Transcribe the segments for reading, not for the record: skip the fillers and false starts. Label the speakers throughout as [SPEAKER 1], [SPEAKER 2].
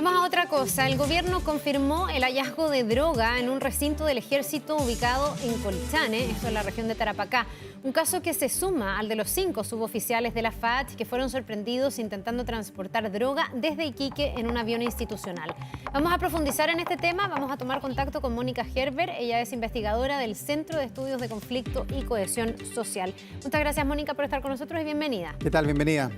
[SPEAKER 1] Vamos a otra cosa. El gobierno confirmó el hallazgo de droga en un recinto del ejército ubicado en Colchane, esto en la región de Tarapacá. Un caso que se suma al de los 5 suboficiales de la FACH que fueron sorprendidos intentando transportar droga desde Iquique en un avión institucional. Vamos a profundizar en este tema. Vamos a tomar contacto con Mónica Gerber. Ella es investigadora del Centro de Estudios de Conflicto y Cohesión Social. Muchas gracias, Mónica, por estar con nosotros y bienvenida.
[SPEAKER 2] ¿Qué tal? Bienvenida.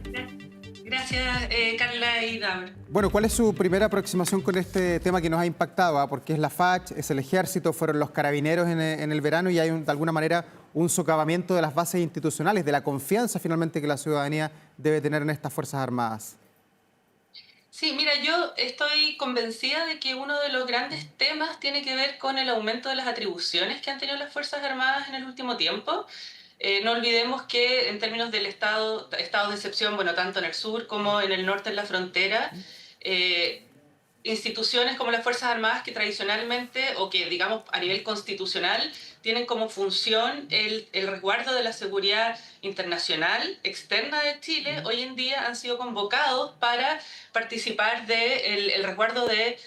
[SPEAKER 3] Gracias, Carla y Daur.
[SPEAKER 2] Bueno, ¿cuál es su primera aproximación con este tema que nos ha impactado? Porque es la FACH, es el ejército, fueron los carabineros en el verano y hay de alguna manera un socavamiento de las bases institucionales, de la confianza finalmente que la ciudadanía debe tener en estas Fuerzas Armadas.
[SPEAKER 3] Sí, mira, yo estoy convencida de que uno de los grandes temas tiene que ver con el aumento de las atribuciones que han tenido las Fuerzas Armadas en el último tiempo. No olvidemos que en términos del estado de excepción, bueno, tanto en el sur como en el norte de la frontera, instituciones como las Fuerzas Armadas que tradicionalmente, o que digamos a nivel constitucional, tienen como función el resguardo de la seguridad internacional externa de Chile, hoy en día han sido convocados para participar del resguardo de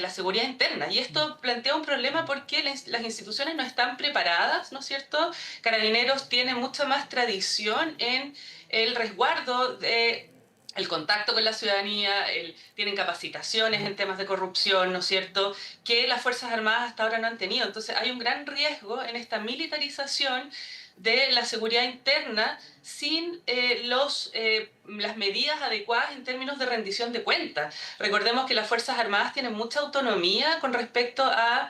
[SPEAKER 3] la seguridad interna. Y esto plantea un problema porque las instituciones no están preparadas, ¿no es cierto? Carabineros tiene mucha más tradición en el resguardo de el contacto con la ciudadanía, tienen capacitaciones en temas de corrupción, ¿no es cierto?, que las Fuerzas Armadas hasta ahora no han tenido. Entonces hay un gran riesgo en esta militarización de la seguridad interna sin las medidas adecuadas en términos de rendición de cuentas. Recordemos que las Fuerzas Armadas tienen mucha autonomía con respecto a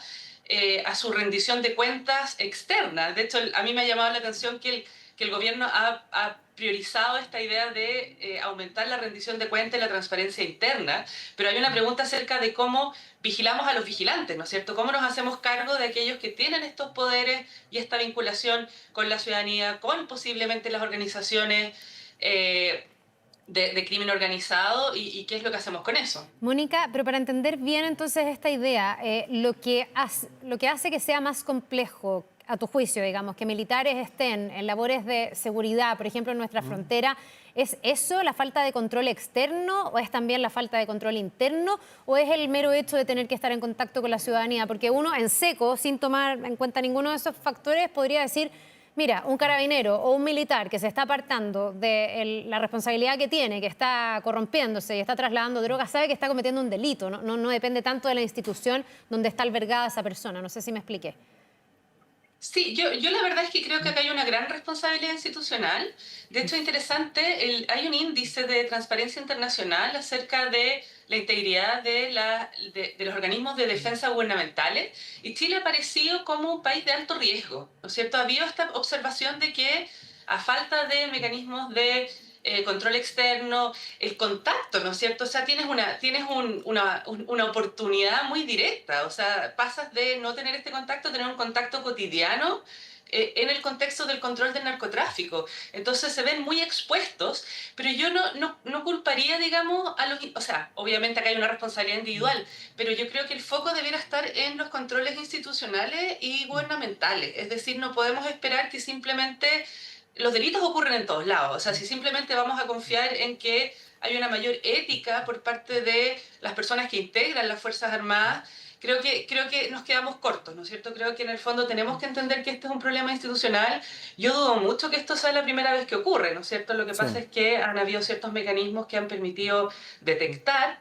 [SPEAKER 3] su rendición de cuentas externa. De hecho, a mí me ha llamado la atención que el gobierno ha priorizado esta idea de aumentar la rendición de cuentas y la transparencia interna, pero hay una pregunta acerca de cómo vigilamos a los vigilantes, ¿no es cierto? ¿Cómo nos hacemos cargo de aquellos que tienen estos poderes y esta vinculación con la ciudadanía, con posiblemente las organizaciones de crimen organizado y qué es lo que hacemos con eso?
[SPEAKER 1] Mónica, pero para entender bien entonces esta idea, lo que hace que sea más complejo, a tu juicio, digamos, que militares estén en labores de seguridad, por ejemplo, en nuestra frontera, ¿es eso, la falta de control externo, o es también la falta de control interno, o es el mero hecho de tener que estar en contacto con la ciudadanía? Porque uno en seco, sin tomar en cuenta ninguno de esos factores, podría decir, mira, un carabinero o un militar que se está apartando de la responsabilidad que tiene, que está corrompiéndose y está trasladando drogas, sabe que está cometiendo un delito, no depende tanto de la institución donde está albergada esa persona. No sé si me expliqué.
[SPEAKER 3] Sí, yo la verdad es que creo que acá hay una gran responsabilidad institucional. De hecho, interesante, hay un índice de transparencia internacional acerca de la integridad de los organismos de defensa gubernamentales, y Chile ha aparecido como un país de alto riesgo, ¿no es cierto? Ha habido esta observación de que a falta de mecanismos de control externo, el contacto, ¿no es cierto? O sea, tienes una oportunidad muy directa, o sea, pasas de no tener este contacto a tener un contacto cotidiano en el contexto del control del narcotráfico. Entonces se ven muy expuestos, pero yo no culparía, digamos, o sea, obviamente acá hay una responsabilidad individual, pero yo creo que el foco debiera estar en los controles institucionales y gubernamentales. Es decir, no podemos esperar que simplemente los delitos ocurren en todos lados. O sea, si simplemente vamos a confiar en que hay una mayor ética por parte de las personas que integran las Fuerzas Armadas, creo que nos quedamos cortos, ¿no es cierto? Creo que en el fondo tenemos que entender que este es un problema institucional. Yo dudo mucho que esto sea la primera vez que ocurre, ¿no es cierto? Lo que pasa es que han habido ciertos mecanismos que han permitido detectar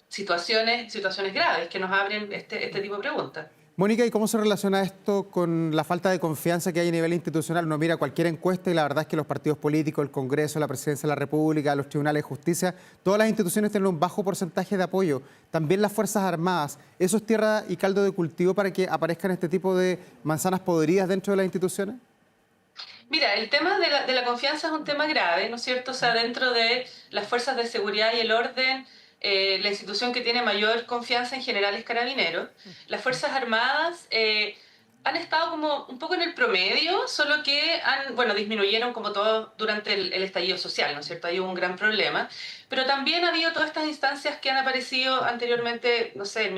[SPEAKER 3] situaciones graves que nos abren este tipo de preguntas.
[SPEAKER 2] Mónica, ¿y cómo se relaciona esto con la falta de confianza que hay a nivel institucional? Uno mira cualquier encuesta y la verdad es que los partidos políticos, el Congreso, la Presidencia de la República, los tribunales de justicia, todas las instituciones tienen un bajo porcentaje de apoyo. También las Fuerzas Armadas. ¿Eso es tierra y caldo de cultivo para que aparezcan este tipo de manzanas podridas dentro de las instituciones?
[SPEAKER 3] Mira, el tema de la confianza es un tema grave, ¿no es cierto? O sea, dentro de las fuerzas de seguridad y el orden, la institución que tiene mayor confianza en general es Carabineros. Las Fuerzas Armadas han estado como un poco en el promedio, solo que disminuyeron como todo durante el estallido social, ¿no es cierto? Ahí hubo un gran problema. Pero también ha habido todas estas instancias que han aparecido anteriormente, no sé, el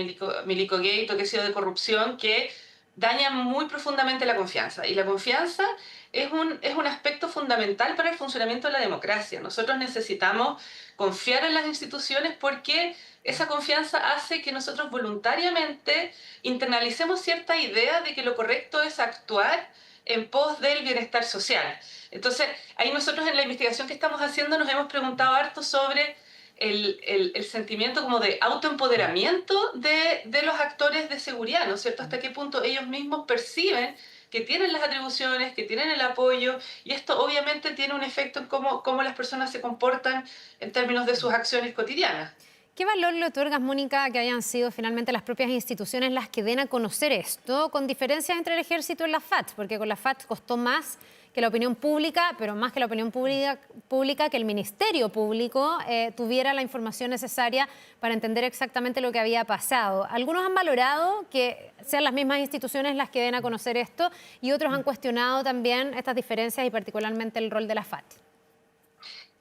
[SPEAKER 3] Milicogate o qué sé yo, de corrupción, que daña muy profundamente la confianza. Y la confianza es un aspecto fundamental para el funcionamiento de la democracia. Nosotros necesitamos confiar en las instituciones porque esa confianza hace que nosotros voluntariamente internalicemos cierta idea de que lo correcto es actuar en pos del bienestar social. Entonces, ahí nosotros en la investigación que estamos haciendo nos hemos preguntado harto sobre el sentimiento como de autoempoderamiento de los actores de seguridad, ¿no es cierto? Hasta qué punto ellos mismos perciben que tienen las atribuciones, que tienen el apoyo, y esto obviamente tiene un efecto en cómo las personas se comportan en términos de sus acciones cotidianas.
[SPEAKER 1] ¿Qué valor le otorgas, Mónica, que hayan sido finalmente las propias instituciones las que den a conocer esto, con diferencias entre el ejército y la FARC? Porque con la FARC costó más que la opinión pública, pero más que la opinión pública que el Ministerio Público tuviera la información necesaria para entender exactamente lo que había pasado. Algunos han valorado que sean las mismas instituciones las que den a conocer esto y otros han cuestionado también estas diferencias y particularmente el rol de la FARC.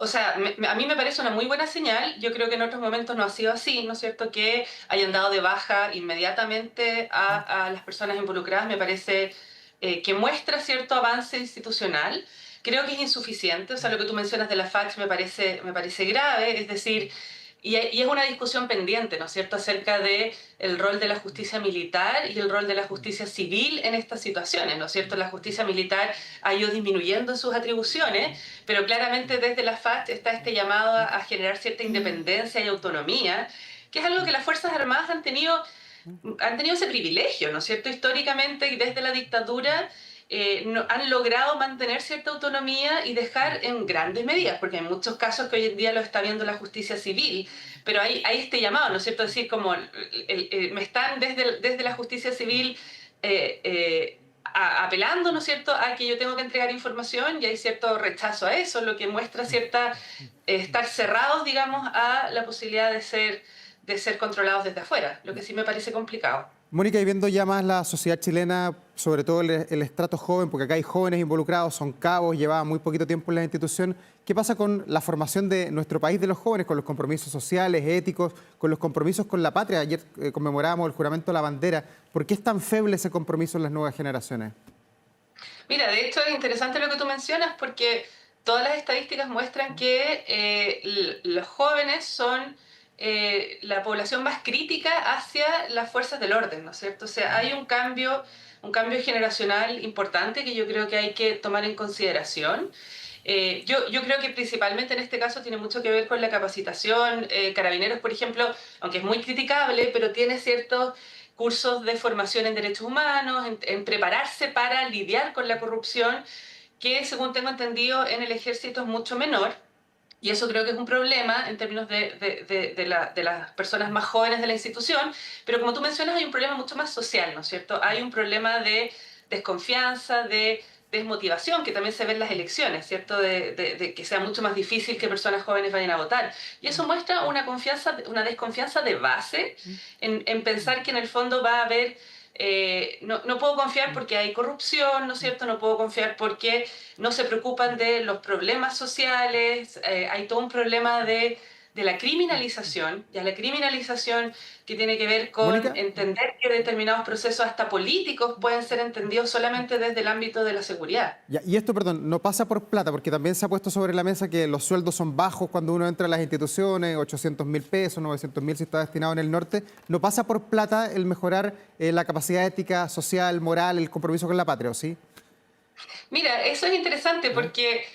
[SPEAKER 3] O sea, a mí me parece una muy buena señal. Yo creo que en otros momentos no ha sido así, ¿no es cierto? Que hayan dado de baja inmediatamente a las personas involucradas me parece que muestra cierto avance institucional. Creo que es insuficiente. O sea, lo que tú mencionas de la FACH me parece grave. Es decir, y es una discusión pendiente, ¿no es cierto?, acerca de el rol de la justicia militar y el rol de la justicia civil en estas situaciones, ¿no es cierto? La justicia militar ha ido disminuyendo en sus atribuciones, pero claramente desde la FACH está este llamado a generar cierta independencia y autonomía, que es algo que las Fuerzas Armadas han tenido ese privilegio, ¿no es cierto? Históricamente y desde la dictadura han logrado mantener cierta autonomía y dejar en grandes medidas, porque hay muchos casos que hoy en día lo está viendo la justicia civil, pero hay este llamado, ¿no es cierto? Es decir, como me están desde la justicia civil apelando, ¿no es cierto?, a que yo tengo que entregar información y hay cierto rechazo a eso, lo que muestra cierta estar cerrados, digamos, a la posibilidad de ser controlados desde afuera, lo que sí me parece complicado.
[SPEAKER 2] Mónica, y viendo ya más la sociedad chilena, sobre todo el estrato joven, porque acá hay jóvenes involucrados, son cabos, llevaban muy poquito tiempo en la institución, ¿qué pasa con la formación de nuestro país de los jóvenes, con los compromisos sociales, éticos, con los compromisos con la patria? Ayer conmemorábamos el juramento de la bandera. ¿Por qué es tan feble ese compromiso en las nuevas generaciones?
[SPEAKER 3] Mira, de hecho es interesante lo que tú mencionas porque todas las estadísticas muestran que los jóvenes son la población más crítica hacia las fuerzas del orden, ¿no es cierto? O sea, hay un cambio generacional importante que yo creo que hay que tomar en consideración. Yo creo que principalmente en este caso tiene mucho que ver con la capacitación. Carabineros, por ejemplo, aunque es muy criticable, pero tiene ciertos cursos de formación en derechos humanos, en prepararse para lidiar con la corrupción, que según tengo entendido en el ejército es mucho menor. Y eso creo que es un problema en términos de las personas más jóvenes de la institución, pero como tú mencionas hay un problema mucho más social, ¿no es cierto? Hay un problema de desconfianza, de desmotivación, que también se ve en las elecciones, ¿cierto? De que sea mucho más difícil que personas jóvenes vayan a votar. Y eso muestra una desconfianza de base en pensar que en el fondo va a haber no puedo confiar porque hay corrupción, ¿no es cierto? No puedo confiar porque no se preocupan de los problemas sociales, hay todo un problema de la criminalización, ya la criminalización que tiene que ver con
[SPEAKER 2] Mónica.
[SPEAKER 3] entender que determinados procesos hasta políticos pueden ser entendidos solamente desde el ámbito de la seguridad.
[SPEAKER 2] Ya, y esto, perdón, no pasa por plata, porque también se ha puesto sobre la mesa que los sueldos son bajos cuando uno entra a las instituciones, 800.000 pesos, 900.000 si está destinado en el norte. ¿No pasa por plata el mejorar la capacidad ética, social, moral, el compromiso con la patria, o sí?
[SPEAKER 3] Mira, eso es interesante porque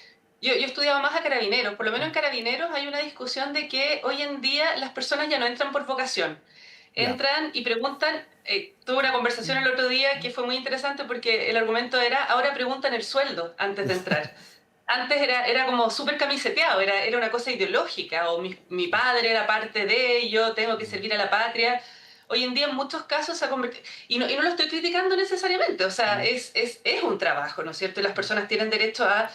[SPEAKER 3] yo estudiaba más a carabineros, por lo menos en carabineros hay una discusión de que hoy en día las personas ya no entran por vocación,
[SPEAKER 2] Ya.
[SPEAKER 3] entran y preguntan, tuve una conversación el otro día que fue muy interesante porque el argumento era, ahora preguntan el sueldo antes de entrar. Antes era como súper camiseteado, era una cosa ideológica, o mi padre era parte de, yo tengo que servir a la patria. Hoy en día en muchos casos se ha convertido, y no lo estoy criticando necesariamente, o sea, es un trabajo, ¿no es cierto? Y las personas tienen derecho a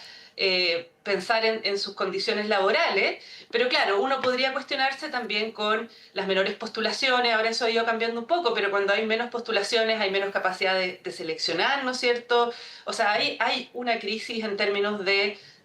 [SPEAKER 3] pensar en sus condiciones laborales, pero claro, uno podría cuestionarse también con las menores postulaciones, ahora eso ha ido cambiando un poco, pero cuando hay menos postulaciones hay menos capacidad de seleccionar, ¿no es cierto? O sea, hay una crisis en términos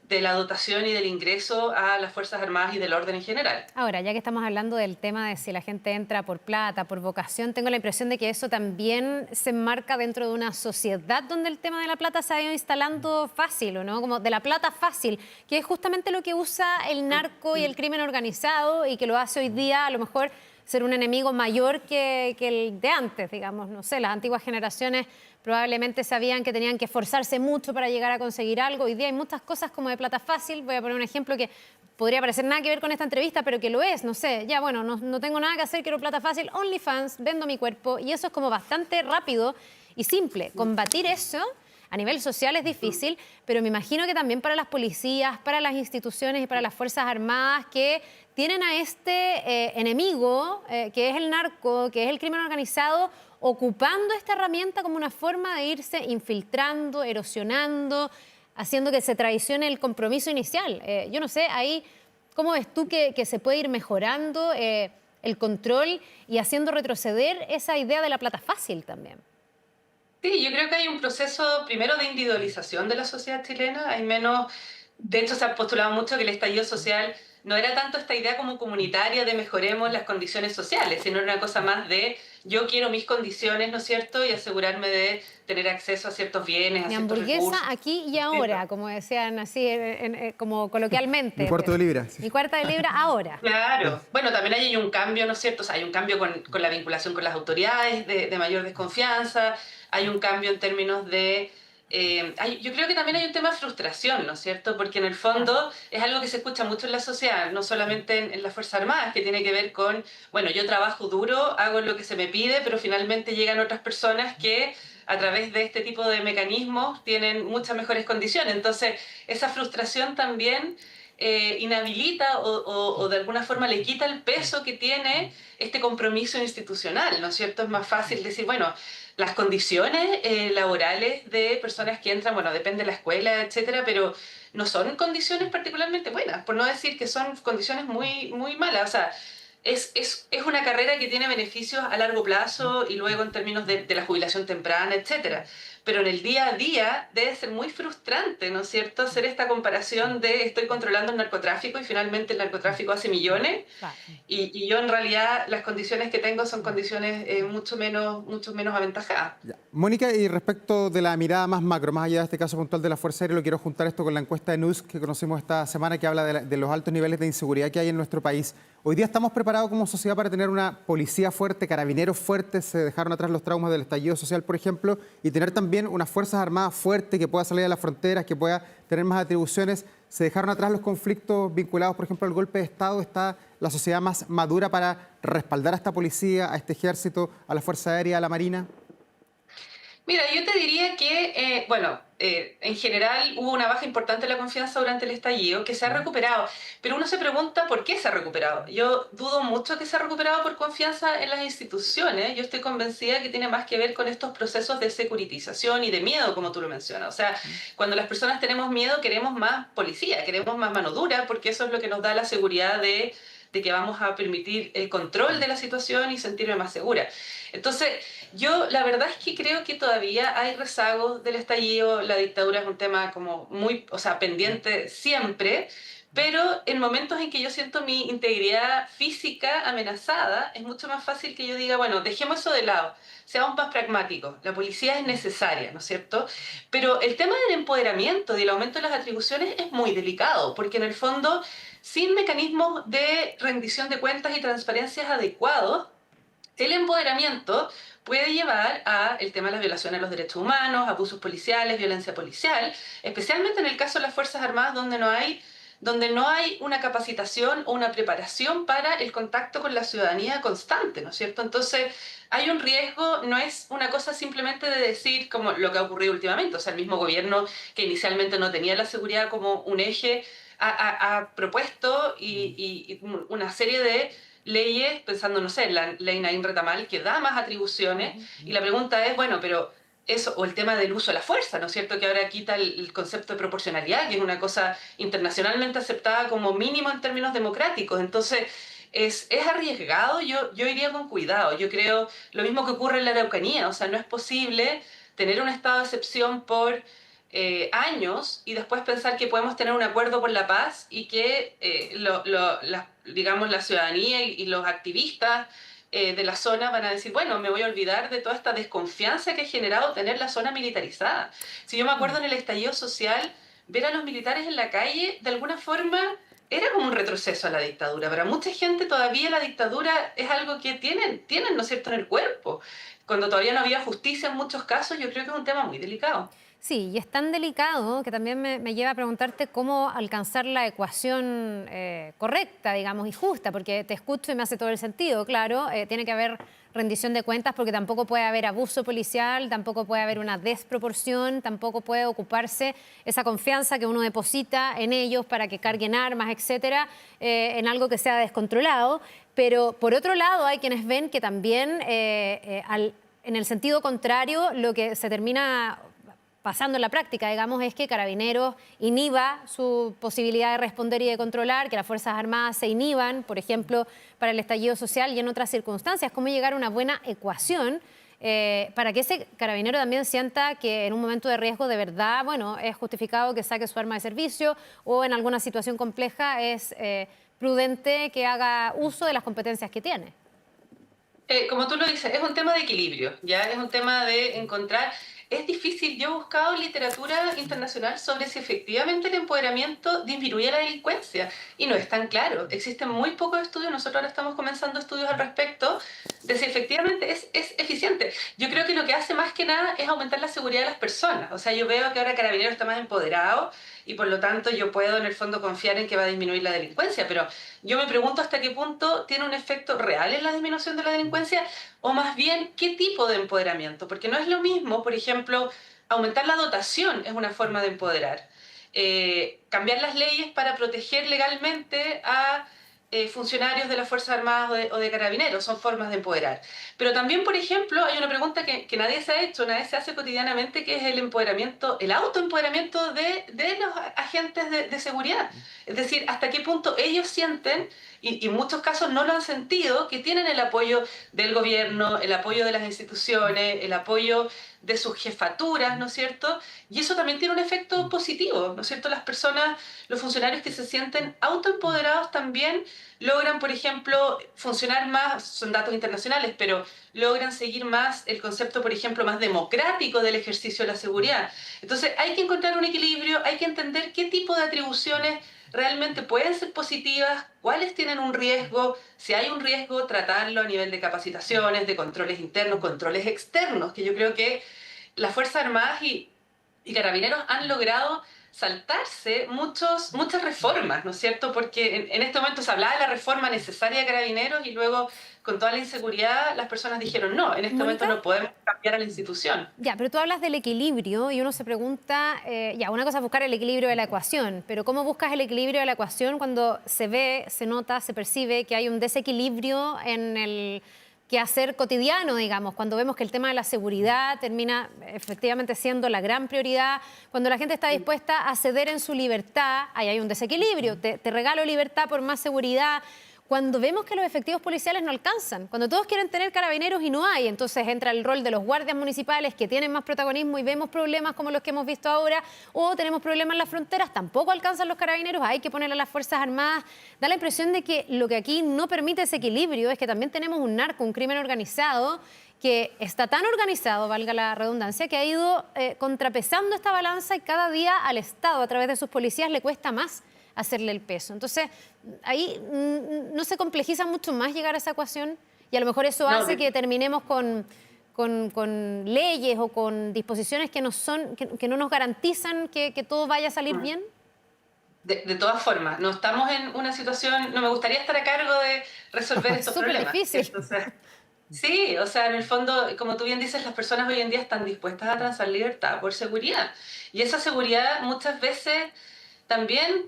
[SPEAKER 3] de la dotación y del ingreso a las Fuerzas Armadas y del orden en general.
[SPEAKER 1] Ahora, ya que estamos hablando del tema de si la gente entra por plata, por vocación, tengo la impresión de que eso también se enmarca dentro de una sociedad donde el tema de la plata se ha ido instalando fácil, ¿o no? Como de la plata fácil, que es justamente lo que usa el narco y el crimen organizado y que lo hace hoy día a lo mejor ser un enemigo mayor que el de antes, digamos. No sé, las antiguas generaciones probablemente sabían que tenían que esforzarse mucho para llegar a conseguir algo. Hoy día hay muchas cosas como de plata fácil. Voy a poner un ejemplo que podría parecer nada que ver con esta entrevista, pero que lo es, no sé. Ya, bueno, no tengo nada que hacer, quiero plata fácil, OnlyFans, vendo mi cuerpo. Y eso es como bastante rápido y simple. Combatir eso a nivel social es difícil, pero me imagino que también para las policías, para las instituciones y para las Fuerzas Armadas que tienen a este enemigo, que es el narco, que es el crimen organizado, ocupando esta herramienta como una forma de irse infiltrando, erosionando, haciendo que se traicione el compromiso inicial. Yo no sé, ahí, ¿cómo ves tú que se puede ir mejorando el control y haciendo retroceder esa idea de la plata fácil también?
[SPEAKER 3] Sí, yo creo que hay un proceso primero de individualización de la sociedad chilena, hay menos, de hecho se ha postulado mucho que el estallido social no era tanto esta idea como comunitaria de mejoremos las condiciones sociales, sino era una cosa más de yo quiero mis condiciones, ¿no es cierto?, y asegurarme de tener acceso a ciertos bienes, a
[SPEAKER 1] Mi
[SPEAKER 3] ciertos
[SPEAKER 1] hamburguesa
[SPEAKER 3] recursos.
[SPEAKER 1] aquí y ahora, como decían así, como coloquialmente.
[SPEAKER 2] Mi cuarto de libra. Sí.
[SPEAKER 1] Mi cuarta de libra ahora.
[SPEAKER 3] Claro. Bueno, también hay un cambio, ¿no es cierto? O sea, hay un cambio con la vinculación con las autoridades de mayor desconfianza, hay un cambio en términos de... yo creo que también hay un tema de frustración, ¿no es cierto? Porque en el fondo es algo que se escucha mucho en la sociedad, no solamente en las Fuerzas Armadas, que tiene que ver con, bueno, yo trabajo duro, hago lo que se me pide, pero finalmente llegan otras personas que a través de este tipo de mecanismos tienen muchas mejores condiciones. Entonces, esa frustración también inhabilita o de alguna forma le quita el peso que tiene este compromiso institucional, ¿no es cierto? Es más fácil decir, bueno, las condiciones laborales de personas que entran, bueno, depende de la escuela, etcétera, pero no son condiciones particularmente buenas, por no decir que son condiciones muy malas. O sea, es una carrera que tiene beneficios a largo plazo y luego en términos de la jubilación temprana, etcétera. Pero en el día a día debe ser muy frustrante, ¿no es cierto?, hacer esta comparación de estoy controlando el narcotráfico y finalmente el narcotráfico hace millones
[SPEAKER 1] Claro.
[SPEAKER 3] y yo en realidad las condiciones que tengo son condiciones mucho menos aventajadas.
[SPEAKER 2] Ya. Mónica, y respecto de la mirada más macro, más allá de este caso puntual de la Fuerza Aérea, lo quiero juntar esto con la encuesta de NUS que conocimos esta semana que habla de los altos niveles de inseguridad que hay en nuestro país. Hoy día estamos preparados como sociedad para tener una policía fuerte, carabineros fuertes, se dejaron atrás los traumas del estallido social, por ejemplo, y tener también unas Fuerzas Armadas fuertes que pueda salir a las fronteras, que pueda tener más atribuciones. Se dejaron atrás los conflictos vinculados, por ejemplo, al golpe de Estado. Está la sociedad más madura para respaldar a esta policía, a este ejército, a la Fuerza Aérea, a la Marina.
[SPEAKER 3] Mira, yo te diría que, en general hubo una baja importante de la confianza durante el estallido, que se ha recuperado, pero uno se pregunta por qué se ha recuperado. Yo dudo mucho que se ha recuperado por confianza en las instituciones. Yo estoy convencida que tiene más que ver con estos procesos de securitización y de miedo, como tú lo mencionas. O sea, cuando las personas tenemos miedo, queremos más policía, queremos más mano dura, porque eso es lo que nos da la seguridad de que vamos a permitir el control de la situación y sentirme más segura. Entonces, yo la verdad es que creo que todavía hay rezagos del estallido, la dictadura es un tema como muy, o sea, pendiente siempre, pero en momentos en que yo siento mi integridad física amenazada, es mucho más fácil que yo diga, bueno, dejemos eso de lado, seamos más pragmáticos, la policía es necesaria, ¿no es cierto? Pero el tema del empoderamiento y el aumento de las atribuciones es muy delicado, porque en el fondo, sin mecanismos de rendición de cuentas y transparencias adecuados, el empoderamiento puede llevar a el tema de las violaciones a los derechos humanos, abusos policiales, violencia policial, especialmente en el caso de las Fuerzas Armadas donde no hay una capacitación o una preparación para el contacto con la ciudadanía constante, ¿no es cierto? Entonces, hay un riesgo, no es una cosa simplemente de decir como lo que ha ocurrido últimamente, o sea, el mismo gobierno que inicialmente no tenía la seguridad como un eje, ha propuesto y una serie de leyes, pensando, no sé, en la ley Naín Retamal, que da más atribuciones, y la pregunta es, bueno, pero eso, o el tema del uso de la fuerza, ¿no es cierto?, que ahora quita el concepto de proporcionalidad, que es una cosa internacionalmente aceptada como mínimo en términos democráticos. Entonces, es arriesgado, yo iría con cuidado. Yo creo lo mismo que ocurre en la Araucanía, o sea, no es posible tener un estado de excepción por años y después pensar que podemos tener un acuerdo por la paz y que digamos, la ciudadanía y los activistas de la zona van a decir, bueno, me voy a olvidar de toda esta desconfianza que ha generado tener la zona militarizada. Si yo me acuerdo en el estallido social, ver a los militares en la calle, de alguna forma, era como un retroceso a la dictadura. Para mucha gente todavía la dictadura es algo que tienen, ¿no es cierto?, en el cuerpo. Cuando todavía no había justicia en muchos casos, yo creo que es un tema muy delicado.
[SPEAKER 1] Sí, y es tan delicado que también me lleva a preguntarte cómo alcanzar la ecuación correcta, digamos, y justa, porque te escucho y me hace todo el sentido, claro, tiene que haber rendición de cuentas porque tampoco puede haber abuso policial, tampoco puede haber una desproporción, tampoco puede ocuparse esa confianza que uno deposita en ellos para que carguen armas, etcétera, en algo que sea descontrolado. Pero por otro lado hay quienes ven que también en el sentido contrario lo que se termina pasando en la práctica, digamos, es que Carabineros inhiba su posibilidad de responder y de controlar, que las Fuerzas Armadas se inhiban, por ejemplo, para el estallido social y en otras circunstancias. ¿Cómo llegar a una buena ecuación para que ese carabinero también sienta que en un momento de riesgo de verdad, bueno, es justificado que saque su arma de servicio o en alguna situación compleja es prudente que haga uso de las competencias que tiene?
[SPEAKER 3] Como tú lo dices, es un tema de equilibrio, ¿ya? Es un tema de encontrar... Es difícil, yo he buscado literatura internacional sobre si efectivamente el empoderamiento disminuye la delincuencia y no es tan claro. Existen muy pocos estudios, nosotros ahora estamos comenzando estudios al respecto de si efectivamente es eficiente. Yo creo que lo que hace más que nada es aumentar la seguridad de las personas. O sea, yo veo que ahora Carabineros está más empoderado y por lo tanto yo puedo en el fondo confiar en que va a disminuir la delincuencia, pero yo me pregunto hasta qué punto tiene un efecto real en la disminución de la delincuencia o más bien qué tipo de empoderamiento, porque no es lo mismo, por ejemplo, aumentar la dotación es una forma de empoderar. Cambiar las leyes para proteger legalmente a funcionarios de las Fuerzas Armadas o de Carabineros, son formas de empoderar. Pero también, por ejemplo, hay una pregunta que nadie se ha hecho, nadie se hace cotidianamente, que es el empoderamiento, el autoempoderamiento de los agentes de seguridad. Es decir, hasta qué punto ellos sienten, y en muchos casos no lo han sentido, que tienen el apoyo del gobierno, el apoyo de las instituciones, el apoyo de sus jefaturas, ¿no es cierto? Y eso también tiene un efecto positivo, ¿no es cierto? Las personas, los funcionarios que se sienten autoempoderados también logran, por ejemplo, funcionar más, son datos internacionales, pero logran seguir más el concepto, por ejemplo, más democrático del ejercicio de la seguridad. Entonces hay que encontrar un equilibrio, hay que entender qué tipo de atribuciones realmente pueden ser positivas, cuáles tienen un riesgo, si hay un riesgo, tratarlo a nivel de capacitaciones, de controles internos, controles externos, que yo creo que las Fuerzas Armadas y Carabineros han logrado saltarse muchas reformas, ¿no es cierto? Porque en este momento se hablaba de la reforma necesaria de Carabineros y luego con toda la inseguridad las personas dijeron no, en este momento
[SPEAKER 1] Mónica.
[SPEAKER 3] no podemos cambiar a la institución.
[SPEAKER 1] Ya, pero tú hablas del equilibrio y uno se pregunta, ya, una cosa es buscar el equilibrio de la ecuación, pero ¿cómo buscas el equilibrio de la ecuación cuando se ve, se nota, se percibe que hay un desequilibrio en el quehacer cotidiano, digamos, cuando vemos que el tema de la seguridad termina efectivamente siendo la gran prioridad, cuando la gente está dispuesta a ceder en su libertad, ahí hay un desequilibrio, te regalo libertad por más seguridad. Cuando vemos que los efectivos policiales no alcanzan, cuando todos quieren tener carabineros y no hay, entonces entra el rol de los guardias municipales que tienen más protagonismo y vemos problemas como los que hemos visto ahora, o tenemos problemas en las fronteras, tampoco alcanzan los carabineros, hay que poner a las Fuerzas Armadas. Da la impresión de que lo que aquí no permite ese equilibrio es que también tenemos un narco, un crimen organizado, que está tan organizado, valga la redundancia, que ha ido contrapesando esta balanza y cada día al Estado, a través de sus policías, le cuesta más hacerle el peso. Entonces, ahí no se complejiza mucho más llegar a esa ecuación y a lo mejor eso hace que terminemos con leyes o con disposiciones que no nos garantizan que todo vaya a salir bien.
[SPEAKER 3] De todas formas, no estamos en una situación, no me gustaría estar a cargo de resolver estos
[SPEAKER 1] Súper
[SPEAKER 3] problemas.
[SPEAKER 1] difícil.
[SPEAKER 3] Entonces, sí, o sea, en el fondo, como tú bien dices, las personas hoy en día están dispuestas a transar libertad por seguridad. Y esa seguridad muchas veces también,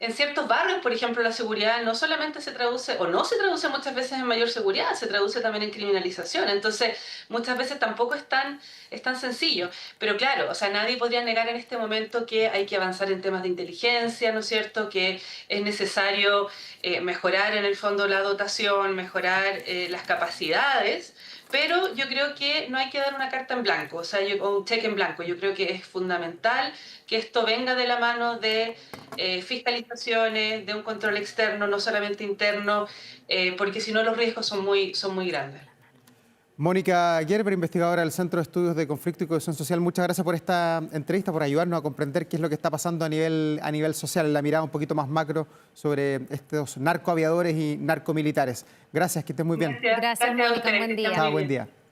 [SPEAKER 3] en ciertos barrios, por ejemplo, la seguridad no solamente se traduce, o no se traduce muchas veces en mayor seguridad, se traduce también en criminalización. Entonces, muchas veces tampoco es tan sencillo. Pero claro, o sea, nadie podría negar en este momento que hay que avanzar en temas de inteligencia, ¿no es cierto? Que es necesario mejorar en el fondo la dotación, mejorar las capacidades. pero yo creo que no hay que dar una carta en blanco, o sea, un cheque en blanco. Yo creo que es fundamental que esto venga de la mano de fiscalizaciones, de un control externo, no solamente interno, porque si no los riesgos son muy grandes.
[SPEAKER 2] Mónica Gerber, investigadora del Centro de Estudios de Conflicto y Cohesión Social, muchas gracias por esta entrevista, por ayudarnos a comprender qué es lo que está pasando a nivel social, la mirada un poquito más macro sobre estos narcoaviadores y narcomilitares. Gracias, que estén muy bien.
[SPEAKER 3] Gracias,
[SPEAKER 1] Gracias,
[SPEAKER 3] gracias a
[SPEAKER 1] Mónica.
[SPEAKER 3] ustedes,
[SPEAKER 1] Buen
[SPEAKER 3] que estén
[SPEAKER 1] día.
[SPEAKER 3] muy
[SPEAKER 2] Chao,
[SPEAKER 3] bien.
[SPEAKER 2] buen día.